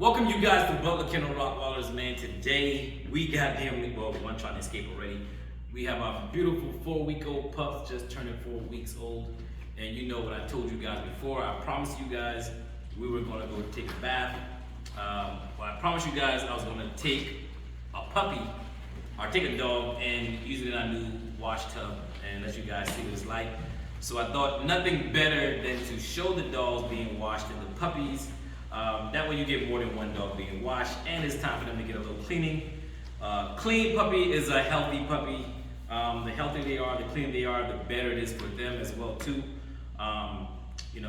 Welcome you guys to Butler Kennel Rottweilers, man. Today we got one trying to escape already. We have our beautiful 4-week-old pups just turning 4 weeks old. And you know what I told you guys before, I promised you guys we were gonna go take a bath. I promised you guys I was gonna take a puppy, or take a dog and use it in our new wash tub and let you guys see what it's like. So I thought nothing better than to show the dogs being washed and the puppies. That way you get more than one dog being washed, and it's time for them to get a little cleaning. Clean puppy is a healthy puppy. The healthier they are, the cleaner they are, the better it is for them as well too.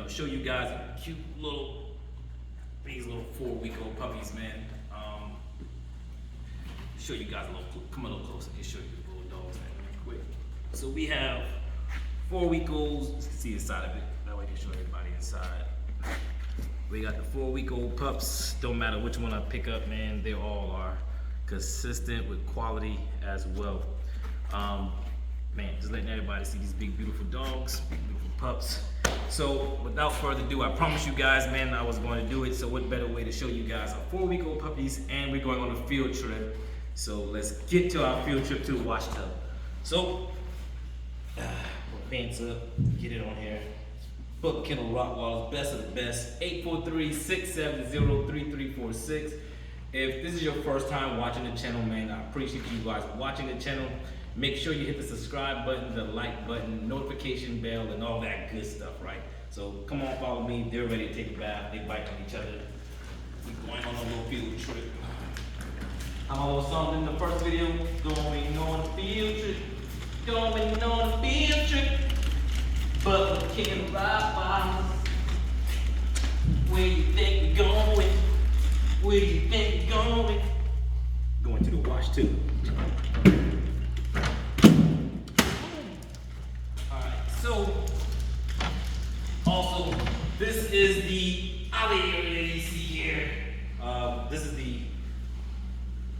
Show you guys cute these little 4-week-old puppies, man. Show you guys come a little closer and show you the little dogs, man, real quick. So we have 4-week-olds. You can see inside of it. That way I can show everybody inside. We got the 4-week-old pups. Don't matter which one I pick up, man. They all are consistent with quality as well. Man, just letting everybody see these big, beautiful dogs, big, beautiful pups. So without further ado, I promised you guys, man, I was going to do it. So what better way to show you guys our 4-week-old puppies, and we're going on a field trip. So let's get to our field trip to the wash tub. So, put pants up, get it on here. Butler Kennel Rottweilers, best of the best. 843-670-3346. If this is your first time watching the channel, man, I appreciate you guys watching the channel. Make sure you hit the subscribe button, the like button, notification bell, and all that good stuff, right? So come on, follow me. They're ready to take a bath. They bite on each other. We're going on a little field trip. I'm almost something in the first video. Going on a field trip. Going on a field trip. Butler Kennel Rottweilers. Where you think we're going? Where you think we're going? Going to the wash too. Alright, so also this is the alley area you see here. This is the,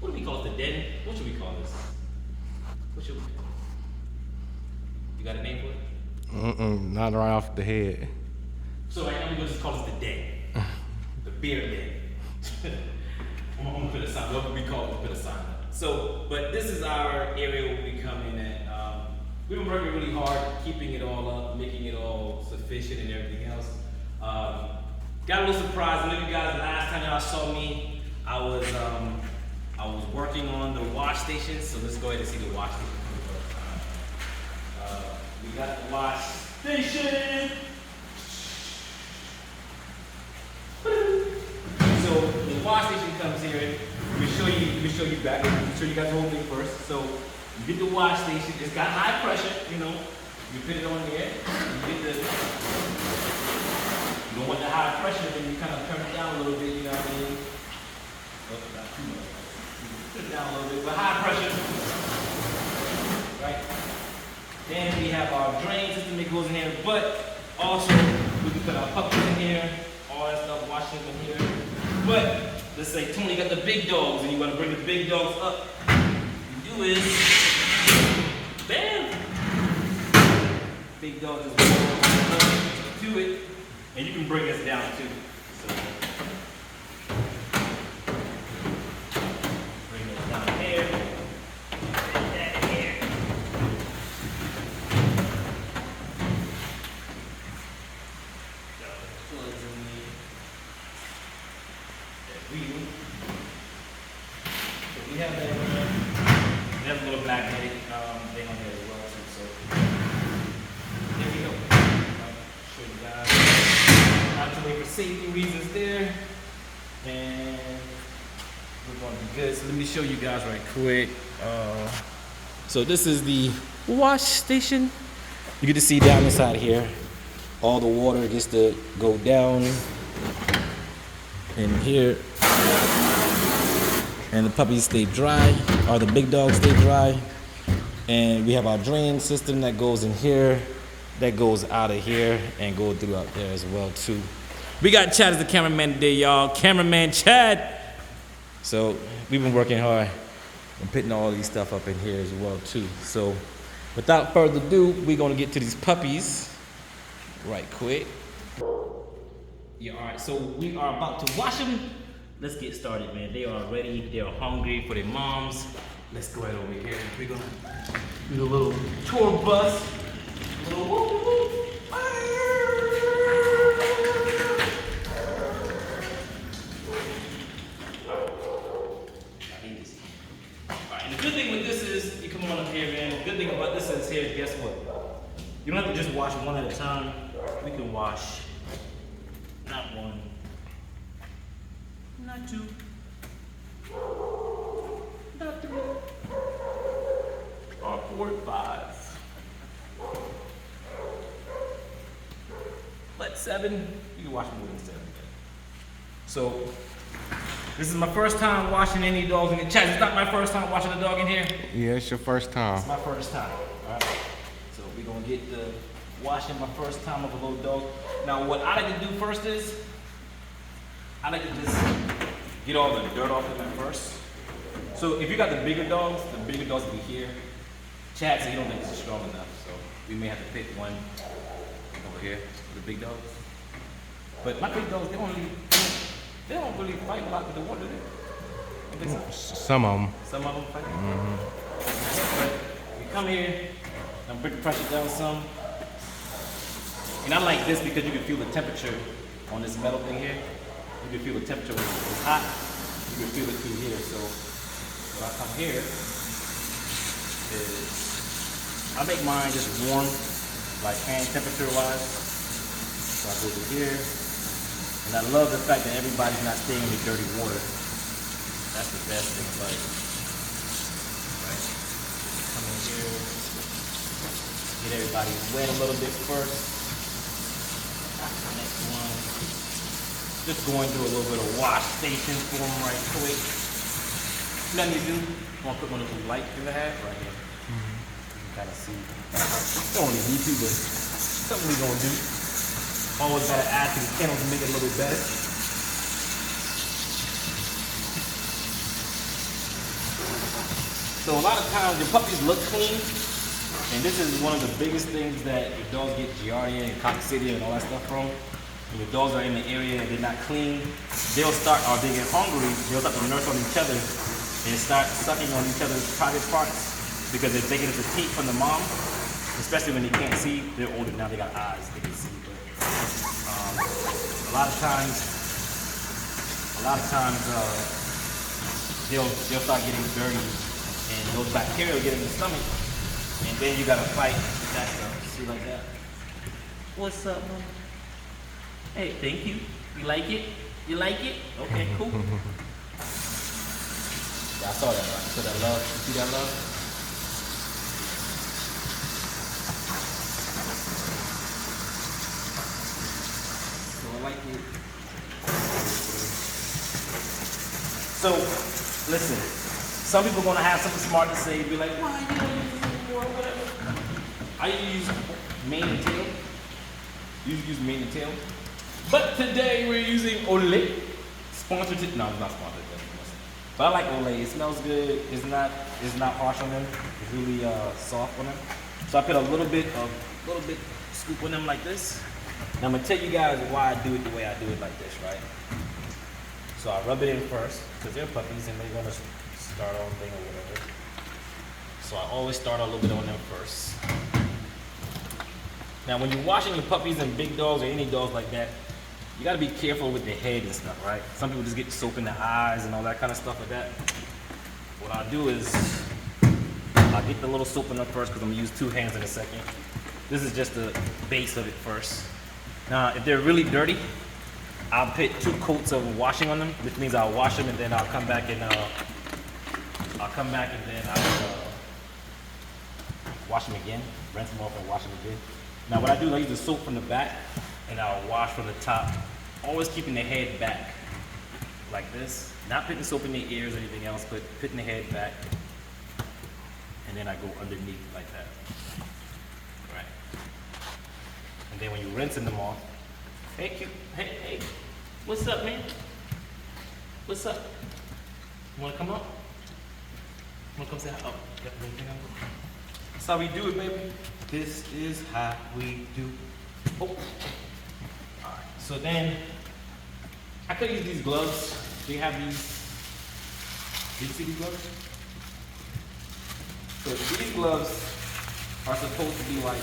what do we call it? The den? What should we call this? What should we call it? You got a name for it? Not right off the head. So right now we're gonna just call this the den. The beer den. I'm gonna put a sign, what we call it, we'll put a sign up. So, but this is our area where we come in at. We've been working really hard, keeping it all up, making it all sufficient and everything else. Got a little surprise. Maybe you guys, last time y'all saw me, I was working on the wash station. So let's go ahead and see the wash station. We got the wash station. So the wash station comes here. Let me show you back. Let me show you guys the whole thing first. So you get the wash station. It's got high pressure. You put it on there. You don't want the high pressure, then you kind of turn it down a little bit. You know what I mean? Oh, not too much. Put it down a little bit, but high pressure. Right. Then we have our drain system that goes in here, but also we can put our puppies in here, all that stuff, washing in here. But let's say Tony got the big dogs and you want to bring the big dogs up. You do is, bam! Big dogs is to it, and you can bring us down too. So, bring us down here. We have that. We have a little magnetic thing on here as well too. So there we go. Show you guys. Not too many for safety reasons there, and we're going to be good. So let me show you guys right quick. So this is the wash station. You get to see down inside here. All the water gets to go down in here. And the puppies stay dry, or the big dogs stay dry. And we have our drain system that goes in here, that goes out of here, and go through out there as well too. We got Chad as the cameraman today, y'all. Cameraman Chad. So we've been working hard on putting all these stuff up in here as well too. So without further ado, we're gonna get to these puppies right quick. Yeah, all right, so we are about to wash them. let's get started, man. They are ready. They are hungry for their moms. Let's go right over here. We're gonna do a little tour bus. A little whoop whoop. And the good thing with this is, you come on up here, man. The good thing about this is here, guess what? You don't have to just wash one at a time. We can wash not one, not two, not three, or 4 or 5. But 7, you can wash more than 7. So, this is my first time washing any dogs in the chat. It's not my first time washing a dog in here. Yeah, it's your first time. It's my first time. Alright. So we're gonna get the washing my first time of a little dog. Now what I like to do first is I like to just get all the dirt off of them first. So if you got the bigger dogs will be here. Chad said he don't think it's strong enough, so we may have to pick one over here for the big dogs. But my big dogs, they don't really fight a lot with the water, do they? You think so? Some of them. Some of them fight. But you come here and bring the pressure down some. And I like this because you can feel the temperature on this metal thing here. You can feel the temperature when it's hot. You can feel it through here. So when I come here is I make mine just warm, like hand temperature wise. So I go to here. And I love the fact that everybody's not staying in the dirty water. That's the best thing about it. Right? Come in here, get everybody wet a little bit first. Next one. Just going through a little bit of wash station for them right quick. Nothing to do. I'm gonna put one of those lights in the hat right here. You can kind of see. Don't really need to, but something we gonna do. Always gotta add to the kennel to make it a little bit better. So a lot of times your puppies look clean, and this is one of the biggest things that your dogs get giardia and coccidia and all that stuff from. When your dogs are in the area and they're not clean, they'll start, or they get hungry, they'll start to nurse on each other and start sucking on each other's private parts because they're thinking it's a teat from the mom, especially when they can't see. They're older now, they got eyes, they can see. But a lot of times they'll start getting dirty, and those bacteria will get in the stomach, and then you gotta fight with that stuff. See like that? What's up, man? Hey, thank you. You like it? You like it? Okay, cool. Yeah, I saw that. Right? So that love. You see that love? Like it. So, listen, some people are gonna have something smart to say, be like, why you don't use it more, whatever. I use mane and tail. Usually use mane and tail. But today we're using Olay. Sponsored it. No, it's not sponsored. But I like Olay. It smells good. It's not harsh on them. It's really soft on them. So I put a little bit scoop on them like this. Now I'm gonna tell you guys why I do it the way I do it like this, right? So I rub it in first, because they're puppies and they're gonna start on thing or whatever. So I always start a little bit on them first. Now when you're washing your puppies and big dogs or any dogs like that, you gotta be careful with the head and stuff, right? Some people just get soap in the eyes and all that kind of stuff like that. What I'll do is, I'll get the little soap in up first, because I'm gonna use 2 hands in a second. This is just the base of it first. Now, if they're really dirty, I'll put 2 coats of washing on them, which means I'll wash them and then I'll come back and I'll wash them again, rinse them off and wash them again. Now, what I do is I use the soap from the back and I'll wash from the top, always keeping the head back, like this. Not putting soap in the ears or anything else, but putting the head back, and then I go underneath like that. Right. And then when you're rinsing them off, hey, cute, hey, what's up, man? What's up? You wanna come up? You wanna come say hi? Oh, got anything on? That's how we do it, baby. This is how we do. Oh. Alright, so then I could use these gloves, they have these. Did you see these gloves? So these gloves are supposed to be like.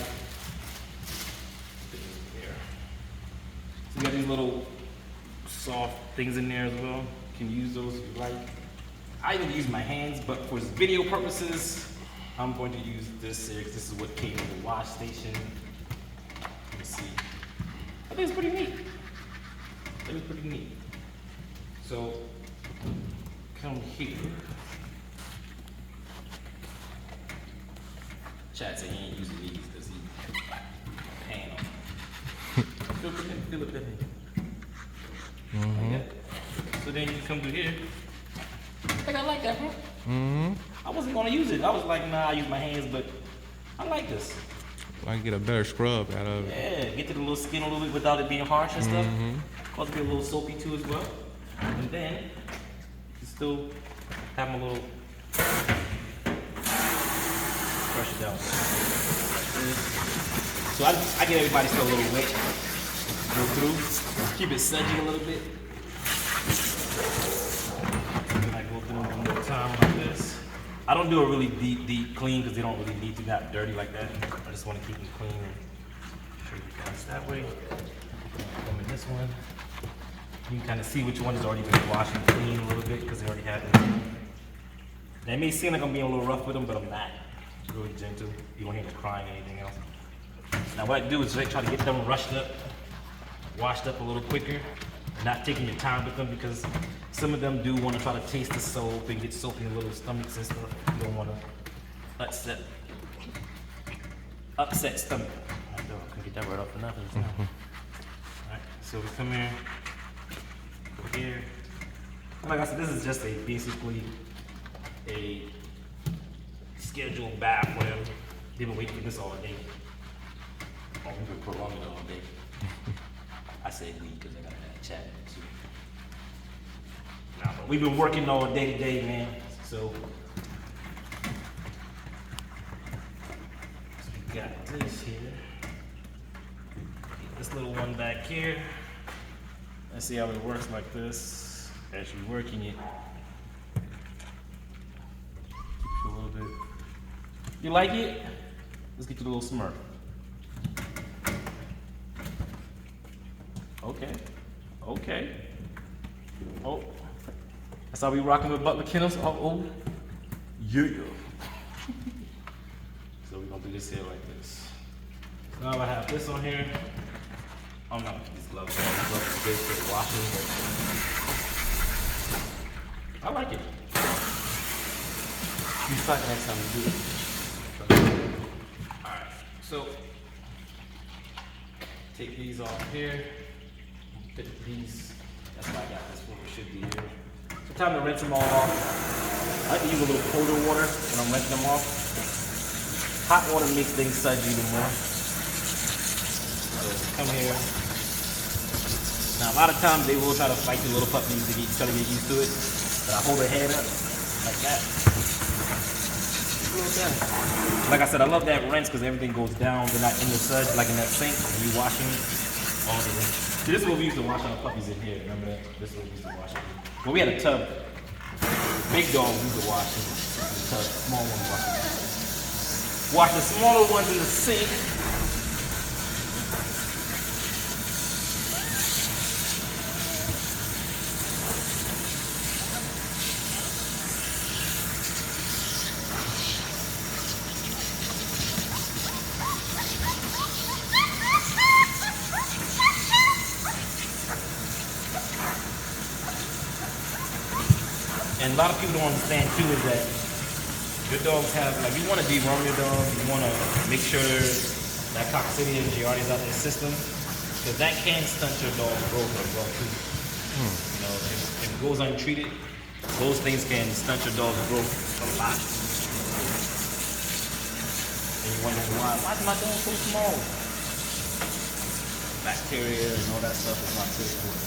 So you got these little soft things in there as well. You can use those if you like. I even use my hands, but for video purposes, I'm going to use this here because this is what came in the wash station. Let me see. I think it's pretty neat. It is pretty neat. So, come here. Chad said he ain't using these because he paying them. Feel it, feel it. Like that. So then you come through here. I think I like that, bro. I wasn't gonna use it. I was like, nah, I use my hands, but I like this. I can get a better scrub out of it. Yeah, get to the little skin a little bit without it being harsh and stuff. Cause it be a little soapy too as well. And then you still have my little brush it down. So I get everybody still a little wet. Go through, keep it sedgy a little bit. And I go through one more time like this. I don't do a really deep clean because they don't really need to get dirty like that. I just want to keep them clean and show you guys that way. Come in this one. You can kind of see which one has already been washed and clean a little bit because they already had them. Now, it may seem like I'm being a little rough with them, but I'm not. It's really gentle. You don't hear me crying or anything else. Now what I do is try to get them rushed up, washed up a little quicker, and not taking your time with them because some of them do want to try to taste the soap and get soap in their little stomachs and stuff. You don't want to upset stomach. I couldn't get that right off for nothing. Alright, so we come here, go here. And like I said, this is just basically a scheduled bath for them. They've been waiting for this all day. Oh, we've been prolonging it all day. I say we because I got that chat too. Nah, but we've been working all day today, man. So we got this here. This little one back here. Let's see how it works like this. As you're working it. A little bit. You like it? Let's get you the little smurf. Okay. Okay. Oh. That's how we rocking with Butler Kennels. Oh. Yeah. So we're gonna do this here like this. Now I have this on here. I'm not gonna put these gloves on. These gloves are good for washing, but I like it. You start next time to do it. Alright, so take these off here. Put these, that's why I got this one, it should be here. So time to rinse them all off. I like to use a little colder water when I'm rinsing them off. Hot water makes things suds even more. So come here. Now a lot of times they will try to fight the little puppies to try to get used to it. But I hold their head up like that. Like I said, I love that rinse because everything goes down. They're not in the suds like in that sink when you washing all the way. See, this is what we used to wash our puppies in here. Remember that? This is what we used to wash them. Well, we had a tub. Big dogs used to wash them in the tub. Small ones wash them. Wash the smaller ones in the sink. And a lot of people don't understand too is that your dogs have, like, you want to deworm your dog, you want to make sure that coccidia and giardia is out of their system, because that can stunt your dog's growth as well too. You know, if it goes untreated, those things can stunt your dog's growth a lot. And you wonder why is my dog so small? Bacteria and all that stuff is not good for it.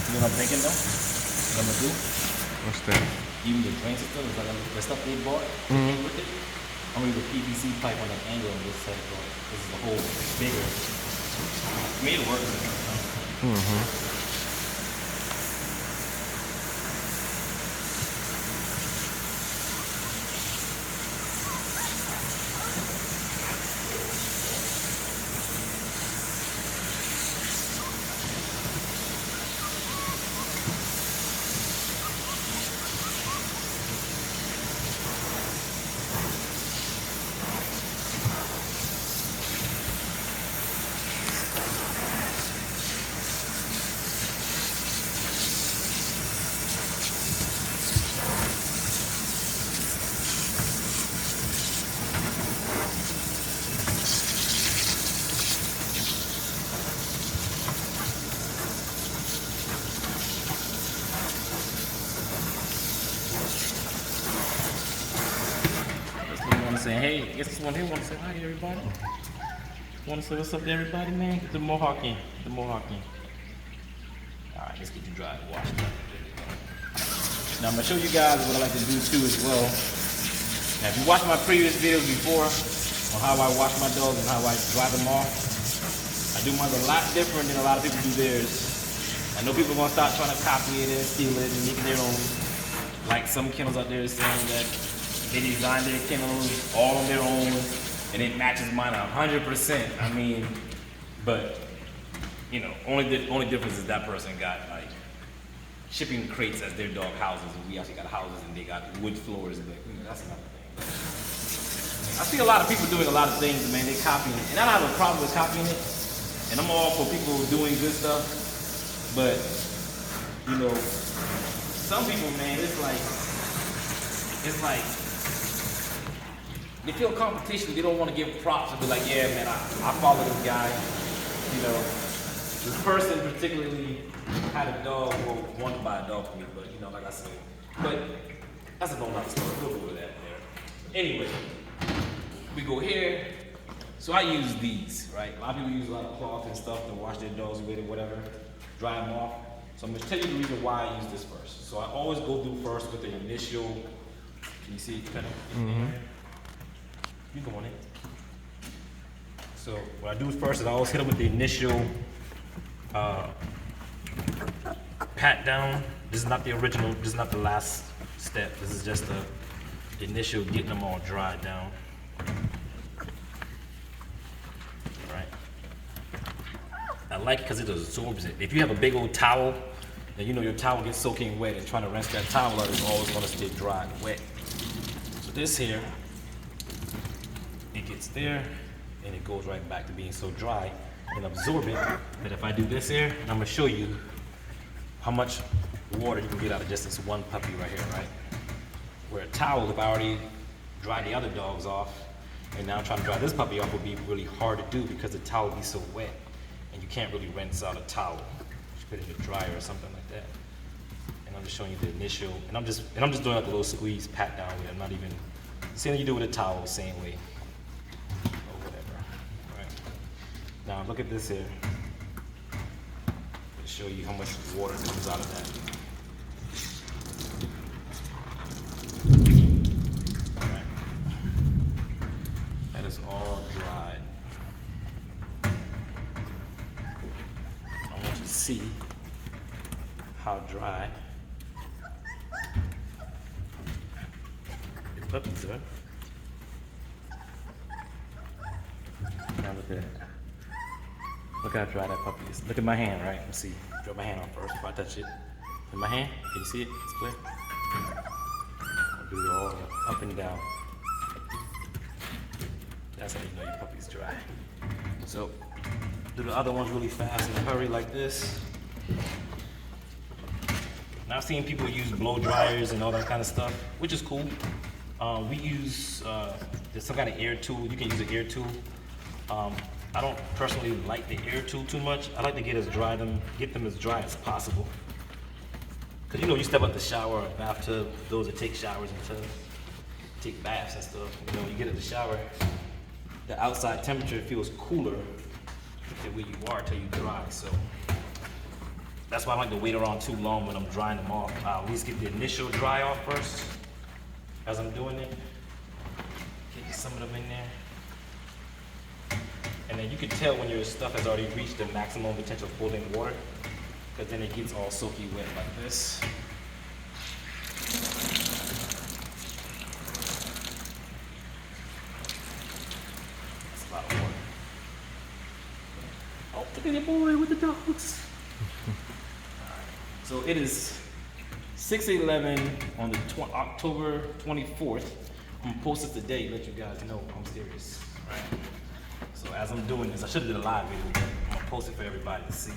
You know what I'm thinking though? What I'm gonna do? What's that? even the drain system, it's like the stuff they bought came with it. Only the PVC pipe on the angle of this set, but this is a whole bigger. Made it work. Saying, hey, I guess this one here want to say hi to everybody. Want to say what's up to everybody, man? Get the mohawk in. The mohawk in. Alright, let's get you dry and washed up. Now I'm going to show you guys what I like to do too as well. Now if you watched my previous videos before on how I wash my dogs and how I dry them off, I do mine a lot different than a lot of people do theirs. I know people are going to start trying to copy it and steal it and make their own. Like some kennels out there saying that they design their kennels all on their own, and it matches mine 100%. I mean, but you know, only difference is that person got like shipping crates as their dog houses, and we actually got houses and they got wood floors. But you know, that's another thing. I see a lot of people doing a lot of things, man. They copying it, and I don't have a problem with copying it. And I'm all for people doing good stuff, but you know, some people, man, it's like. They feel competition, they don't want to give props and be like, yeah, man, I follow this guy. You know, this person particularly had a dog, or wanted to buy a dog for me, but you know, like I said, but that's a whole nother story. We'll go with that there. Anyway, we go here. So I use these, right? A lot of people use a lot of cloth and stuff to wash their dogs with or whatever, dry them off. So I'm gonna tell you the reason why I use this first. So I always go through first with the initial, can you see it kind of? You go on it. So what I do first is I always hit them with the initial pat down. This is not the original, this is not the last step. This is just the initial getting them all dried down. Right. I like it because it absorbs it. If you have a big old towel, then you know your towel gets soaking wet, and trying to rinse that towel out is always gonna stay dry and wet. So this here, it gets there, and it goes right back to being so dry and absorb it, that if I do this here, and I'm gonna show you how much water you can get out of just this one puppy right here, right? Where a towel, if I already dried the other dogs off, and now I'm trying to dry this puppy off, would be really hard to do because the towel would be so wet, and you can't really rinse out a towel. Just put it in the dryer or something like that. And I'm just showing you the initial, and I'm just doing like a little squeeze, pat down with it. I'm not even, same thing you do with a towel, same way. Now look at this here. To show you how much water comes out of that. Alright. That is all dried. I want you to see how dry the puppies are. Now look at it. Look how dry that puppy is. Look at my hand, right? Let's see. Drop my hand on first before I touch it. In my hand, can you see it? It's clear. I'll do it all up and down. That's how you know your puppy's dry. So, do the other ones really fast in a hurry like this. Now I've seen people use blow dryers and all that kind of stuff, which is cool. We use, there's some kind of air tool. You can use an air tool. I don't personally like the air tool too much. I like to get them as dry as possible. Cause you know, you step out the shower or bathtub, those that take showers and stuff, take baths and stuff. You know, you get in the shower, the outside temperature feels cooler than where you are till you dry. So That's why I don't like to wait around too long when I'm drying them off. I'll at least get the initial dry off first as I'm doing it. Get some of them in there. And then you can tell when your stuff has already reached the maximum potential of holding water, because then it gets all soaky wet like this. That's a lot of water. Oh, look at that boy with the dogs. So it is 6/11 on the October 24th. I'm gonna post it today, let you guys know I'm serious. Right? So as I'm doing this, I should have did a live video, but I'm gonna post it for everybody to see.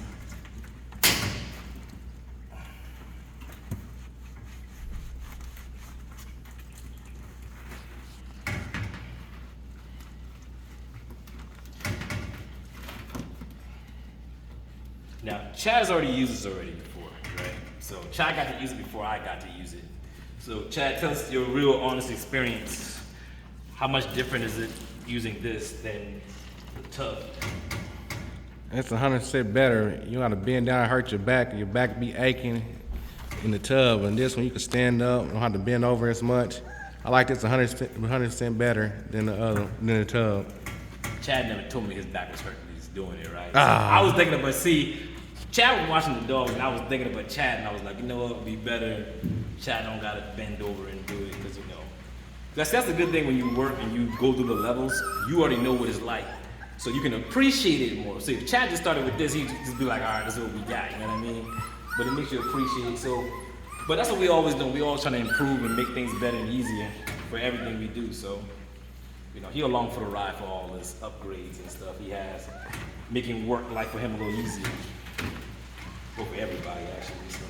Now, Chad has already used this already before, right? So Chad got to use it before I got to use it. So Chad, tell us your real honest experience. How much different is it using this than the tub? It's 100% better. You gotta bend down, hurt your back be aching in the tub. And this one you can stand up, don't have to bend over as much. I like this 100% better than the tub. Chad never told me his back was hurting when he was doing it, right? Ah. So I was thinking about, see, Chad was watching the dogs and I was thinking about Chad and I was like, you know what, it'd be better. Chad don't gotta bend over and do it, because you know. That's the good thing when you work and you go through the levels, you already know what it's like. So you can appreciate it more. So if Chad just started with this, he'd just be like, all right, this is what we got, you know what I mean? But it makes you appreciate it. So, but that's what we always do. We always trying to improve and make things better and easier for everything we do. So, you know, he along for the ride for all his upgrades and stuff he has, making work life for him a little easier. Well, for everybody actually. So,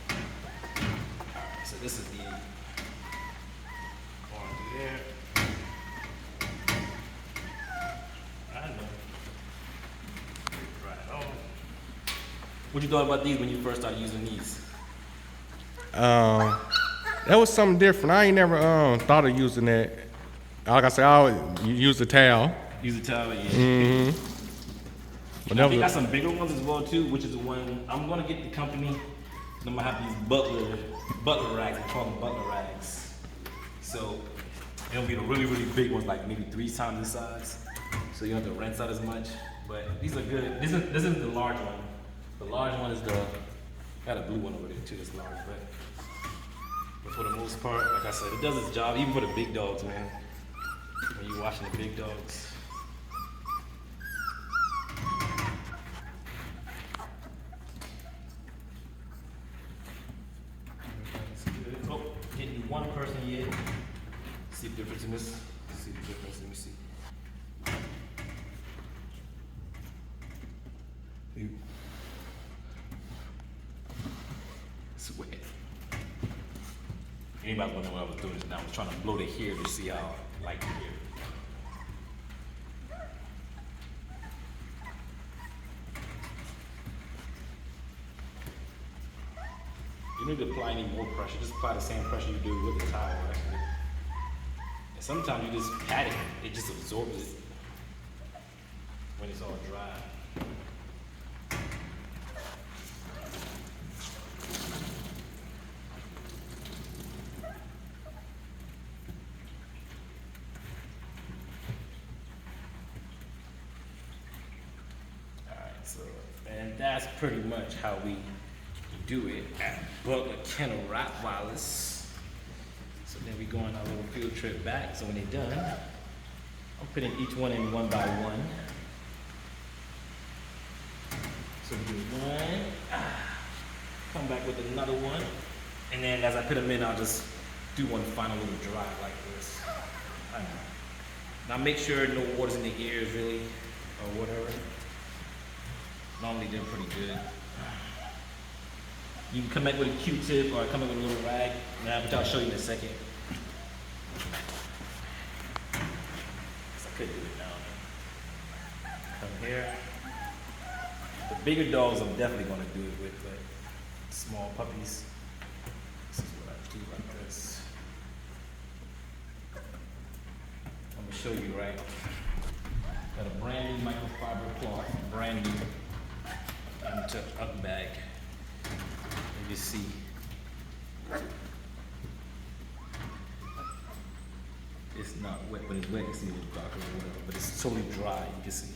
all right, so this is the going through there. I know. Right on. What you thought about these when you first started using these? That was something different. I ain't never thought of using that. Like I said, I always use the towel. Use a towel, yeah. Mm-hmm. But Now, that they got was some bigger ones as well too, which is the one I'm gonna get the company. And I'm gonna have these butler rags. I call them butler rags. So it'll be the really big ones, like maybe 3 times the size. So you don't have to rinse out as much. But these are good. This is the large one. The large one is got a blue one over there too. That's large, but for the most part, like I said, it does its job. Even for the big dogs, man. When you're watching the big dogs. Oh, didn't do one person yet. See the difference in this? See the difference? Let me see. Sweat. Anybody wondering what I was doing this now? I was trying to blow the hair to see how I like the hair. You don't need to apply any more pressure. Just apply the same pressure you do with the towel, actually. And sometimes you just pat it, it just absorbs it when it's all dry. Alright, so, and that's pretty much how we do it at Butler Kennel Rottweilers. So then we go on our little field trip back. So when they're done, I'm putting each one in one by one. So we do one, come back with another one, and then as I put them in, I'll just do one final little dry like this. I know. Now make sure no water's in the ears really, or whatever. Normally they're pretty good. You can come back with a Q-tip or come back with a little rag, which I'll show you in a second. I could do it now. Come here. The bigger dogs I'm definitely gonna do it with, but small puppies, this is what I do like this. I'm gonna show you, right? Got a brand new microfiber cloth, brand new. time to unbag. You see. It's not wet, but it's wet. You see the darker or whatever, but it's totally dry. You can see.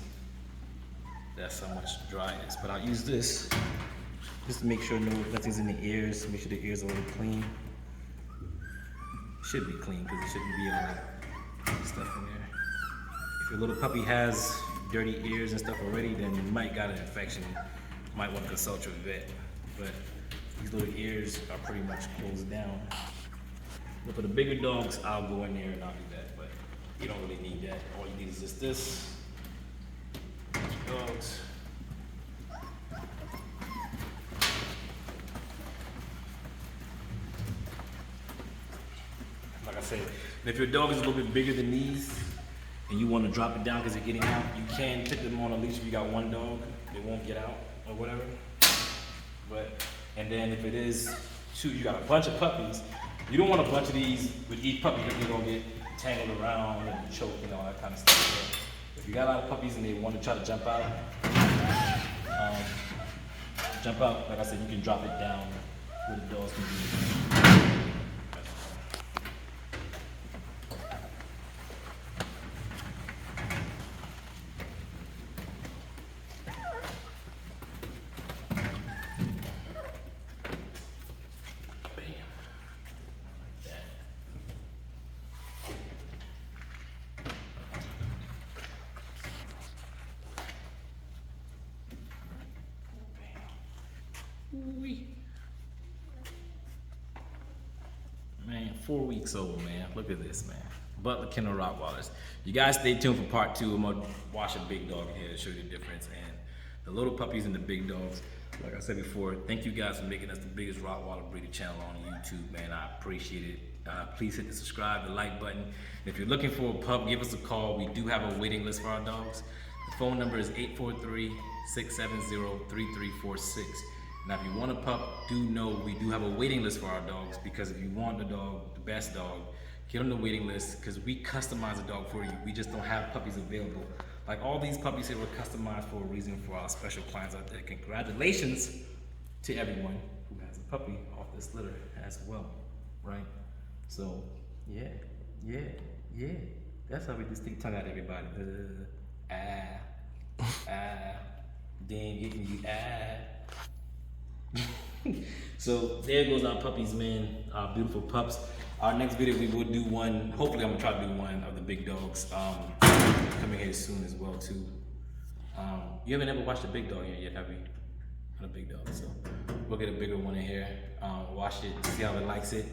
That's how much dry it is. But I'll use this just to make sure nothing's in the ears. Make sure the ears are all clean. Should be clean because it shouldn't be any stuff in there. If your little puppy has dirty ears and stuff already, then you might got an infection. You might want to consult your vet. But these little ears are pretty much closed down. But for the bigger dogs, I'll go in there and I'll do that. But you don't really need that. All you need is just this. Dogs. Like I said, if your dog is a little bit bigger than these and you want to drop it down because they're getting out, you can take them on a leash if you got one dog. They won't get out or whatever. And then if it is two, you got a bunch of puppies. You don't want a bunch of these with each puppy because they're gonna get tangled around and choke and all that kind of stuff. So if you got a lot of puppies and they want to try to jump out, like I said, you can drop it down where the dogs can be. Man, 4 weeks old, man. Look at this, man. Butler Kennel Rottweilers. You guys stay tuned for part 2. I'm gonna wash a big dog in here to show you the difference. And the little puppies and the big dogs. Like I said before, thank you guys for making us the biggest Rottweiler breeder channel on YouTube, man. I appreciate it. Please hit the subscribe, the like button. And if you're looking for a pup, give us a call. We do have a waiting list for our dogs. The phone number is 843-670-3346. Now, if you want a pup, do know we do have a waiting list for our dogs, because if you want the dog, the best dog, get on the waiting list, because we customize a dog for you. We just don't have puppies available. Like all these puppies here were customized for a reason for our special clients out there. Congratulations to everyone who has a puppy off this litter as well, right? So, yeah. That's how we just stick tongue out everybody. Damn, getting you, So there goes our puppies, man. Our beautiful pups. Our next video we will do one. Hopefully I'm gonna try to do one of the big dogs. Coming here soon as well too. You haven't ever watched a big dog here yet, have you? Not a big dog, so we'll get a bigger one in here. Watch it, see how it likes it.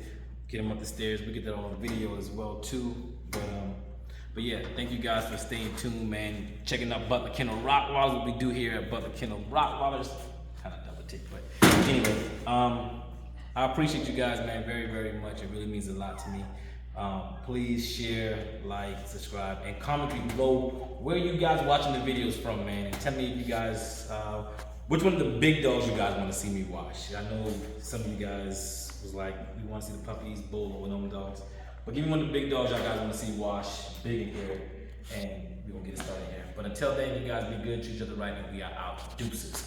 Get him up the stairs. We get that on video as well too. But yeah, thank you guys for staying tuned, man. Checking out Butler Kennel Rottweilers. What we do here at Butler Kennel Rottweilers. Kind of double tick, but anyway, I appreciate you guys, man, very, very much. It really means a lot to me. Please share, like, subscribe, and comment below where you guys watching the videos from, man. And tell me if you guys, which one of the big dogs you guys want to see me wash. I know some of you guys was like, we want to see the puppies, Bolo, and them dogs. But give me one of the big dogs y'all guys want to see wash, big in here, and we're going to get it started here. But until then, you guys be good, treat each other right, and we are out. Deuces.